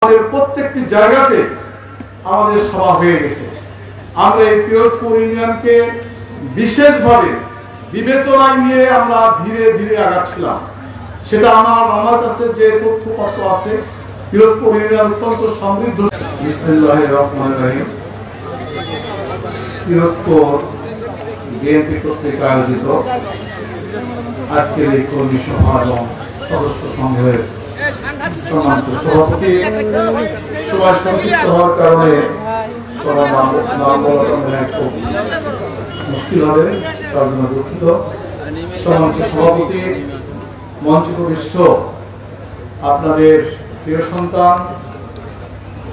আমাদের প্রত্যেকটি জায়গাতে আমাদের সভা হয়ে গেছে। আমরা এই পিরোজপুর ইউনিয়নকে বিশেষভাবে বিবেচনায় নিয়ে আমরা ধীরে ধীরে আগাচ্ছিলাম। সেটা আমার কাছে যে তথ্যপত্র আছে, পিরোজপুর ইউনিয়ন অত্যন্ত সমৃদ্ধ। বিসমিল্লাহির রহমানির রহিম। পিরোজপুর বিএনপি কর্তৃক আয়োজিত আজকের এই কর্মী সভা এবং সদস্য সংঘের সম্মানিত সভাপতি, সবাই সংক্ষিপ্ত হওয়ার কারণে নাম বলাটা খুব মুশকিল হবে, তার জন্য দুঃখিত। সম্মানিত সভাপতি, মঞ্চে উপবিষ্ট আপনাদের প্রিয় সন্তান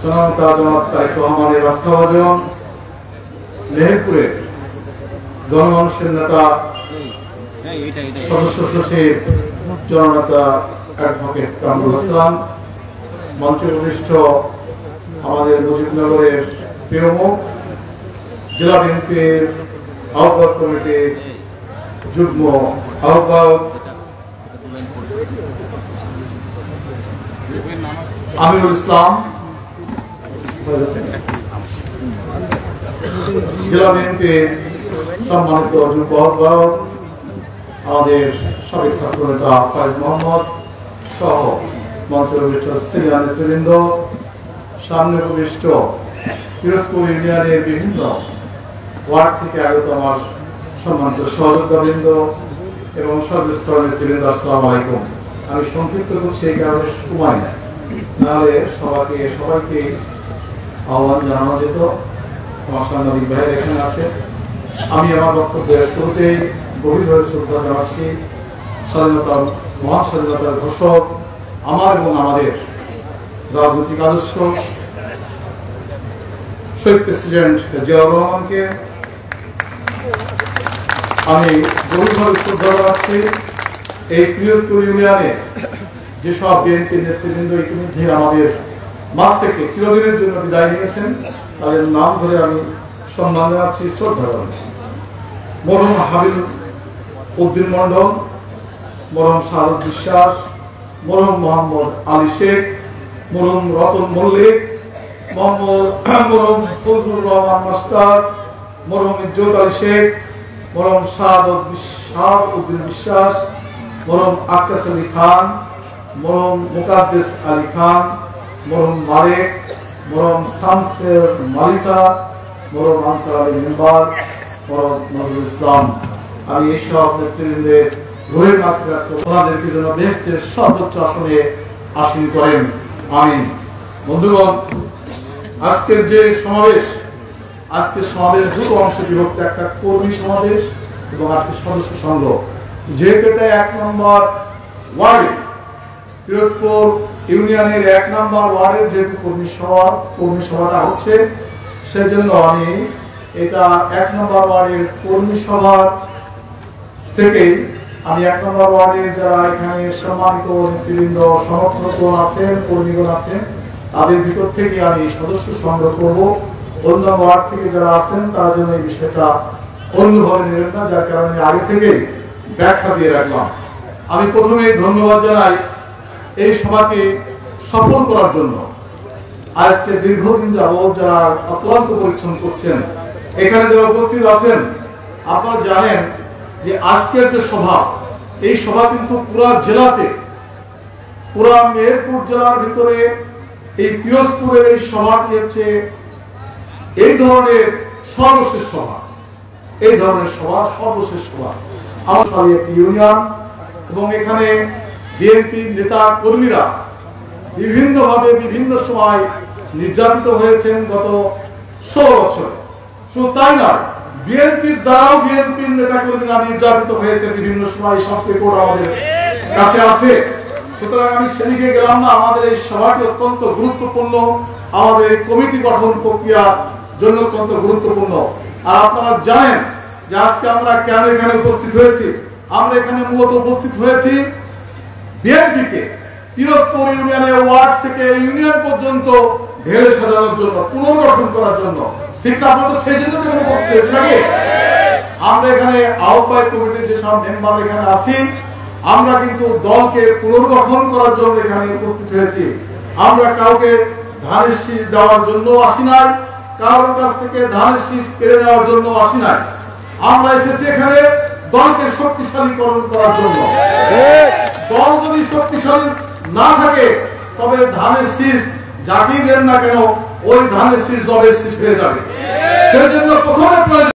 জনতা জনাব তারেক রহমানের আস্থাভাজন, মেহেরপুরের গণমানুষের নেতা সদস্য সচিব জননেতা অ্যাডভোকেট কামরুল হাসান, মঞ্চে উপবিষ্ট আমাদের মুজিবনগরের প্রিয় মুখ, জেলা বিএনপির আহ্বায়ক কমিটির যুগ্ম আহ্বায়ক আমিরুল ইসলাম, জেলা বিএনপির সম্মানিত যুগ্ম আহ্বায়ক আমাদের সাবেক ছাত্র নেতা ফাইজ মোহাম্মদ সহ মঞ্চের উপবিষ্ট সিনিয়র নেতৃবৃন্দ, সামনে উপবিষ্ট পিরোজপুর ইউনিয়নের বিভিন্ন ওয়ার্ড থেকে আগত আমার সম্মানিত সহযোদ্ধাবৃন্দ এবং সর্বস্তরের নেতৃবৃন্দ, আসসালামু আলাইকুম। আমি সংক্ষিপ্ত করছি এই কারণে সময় নেই, নাহলে সবাইকে আহ্বান জানানো যেত। আমার সাংবাদিক ভাইয়ের এখানে আছে। আমি আমার বক্তব্যের শুরুতেই গভীরভাবে শ্রদ্ধা জানাচ্ছি স্বাধীনতার মহান স্বাধীনতার ঘোষক, আমার এবং আমাদের রাজনৈতিক আদর্শ শহীদ প্রেসিডেন্ট জিয়াউর রহমানকে আমি গভীরভাবে শ্রদ্ধা জানাচ্ছি। এই পিরোজপুর ইউনিয়নে যেসব বিএনপি নেতৃবৃন্দ ইতিমধ্যে আমাদের মাঝ থেকে চিরদিনের জন্য বিদায় নিয়েছেন, তাদের নাম ধরে আমি সম্মান জানাচ্ছি, শ্রদ্ধা জানাচ্ছি। মরহুম হাবিব উদ্দিন মন্ডল, মরহুম শাহাদত বিশ্বাস, মরহুম মোহাম্মদ আলী শেখ, মরহুম রতন মল্লিক, মরহুম ফজলুর রহমান মাস্টার, মরহুম ইজ্জত আলী শেখ, মরহুম শাহাদ উদ্দিন বিশ্বাস, মরহুম আকাশ আলী খান, মরহুম মুকাদ্দেস আলী খান, মরহুম মারেক, মরহুম শামসের মালিকা, মরহুম আনসার আলী মেম্বার, মরহুম নজরুল ইসলাম। আমি এইসব নেতৃবৃন্দের গভীর মাগফিরাত ওনাদেরকে যেন বেহেশতের সর্বোচ্চ আসনে আসীন করেন, আমিন। বন্ধুগণ, আজকের যে সমাবেশ, আজকের সমাবেশ দুটো অংশে বিভক্ত, একটা কর্মী সমাবেশ এবং আজকে সদস্য সংঘ। যেহেতু এটা 1 নম্বর ওয়ার্ডে, পিরোজপুর ইউনিয়নের 1 নম্বর ওয়ার্ডের যেহেতু কর্মী সভাটা হচ্ছে, সেজন্য আমি এটা 1 নম্বর ওয়ার্ডের কর্মী সভার থেকে আমি 1 নম্বর ওয়ার্ডের যারা এখানে সম্মানিত নেতৃবৃন্দ সমর্থকগণ আছেন, কর্মীগণ আছেন, তাদের ভিতর থেকে আমি সদস্য সংগ্রহ করব। অন্য ওয়ার্ড থেকে যারা আছেন তারা যেন এই বিষয়টা অন্যভাবে নেবেন না, যার কারণে আগে থেকে ব্যাখ্যা দিয়ে রাখলাম। আমি প্রথমেই ধন্যবাদ জানাই এই সভাকে সফল করার জন্য। আজকে দীর্ঘদিন যাবৎ যারা অক্লান্ত পরিশ্রম করছেন, এখানে যারা উপস্থিত আছেন, আপনারা জানেন যে আজকের যে সভা, এই সভা কিন্তু পুরা জেলাতে, পুরা মেহেরপুর জেলার ভিতরে এই পিরোজপুরের এই সভাটি হচ্ছে এই ধরনের সর্বশেষ সভা, এই ধরনের সভা সর্বশেষ সভা। আমার একটি ইউনিয়ন এবং এখানে বিএনপি নেতা কর্মীরা বিভিন্নভাবে বিভিন্ন সময় নির্যাতিত হয়েছেন গত 16 বছর। শুধু তাই নয়, বিএনপির দ্বারাও বিএনপির নেতা কর্মীরা নির্যাতিত হয়েছে বিভিন্ন সময়, সব রিপোর্ট আমাদের কাছে আছে। সুতরাং আমি সেদিকে গেলাম না। আমাদের এই সভাটি অত্যন্ত গুরুত্বপূর্ণ, আমাদের এই কমিটি গঠন প্রক্রিয়ার জন্য অত্যন্ত গুরুত্বপূর্ণ। আর আপনারা জানেন যে আজকে আমরা কেন এখানে উপস্থিত হয়েছি। আমরা এখানে মূলত উপস্থিত হয়েছি বিএনপিকে পিরোজপুর ইউনিয়নের ওয়ার্ড থেকে ইউনিয়ন পর্যন্ত ঢেলে সাজানোর জন্য, পুনর্গঠন করার জন্য। ঠিক না? আপনারা তো সেই জন্য উপস্থিত হয়েছি নাকি? আমরা এখানে আহ্বায়ক কমিটির যেসব মেম্বার এখানে আছি, আমরা কিন্তু দলকে পুনর্গঠন করার জন্য এখানে উপস্থিত হয়েছি। আমরা কাউকে ধানের শীষ দেওয়ার জন্য আসি নাই, কারোর কাছ থেকে ধানের শীষ কেড়ে নেওয়ার জন্য আসি নাই। আমরা এসেছি এখানে দলকে শক্তিশালীকরণ করার জন্য। দল যদি শক্তিশালী না থাকে তবে ধানের শীষ যাকেই দেন না কেন ওই ধানের শীষ জবের শীষ হয়ে যাবে। সেজন্য প্রথমে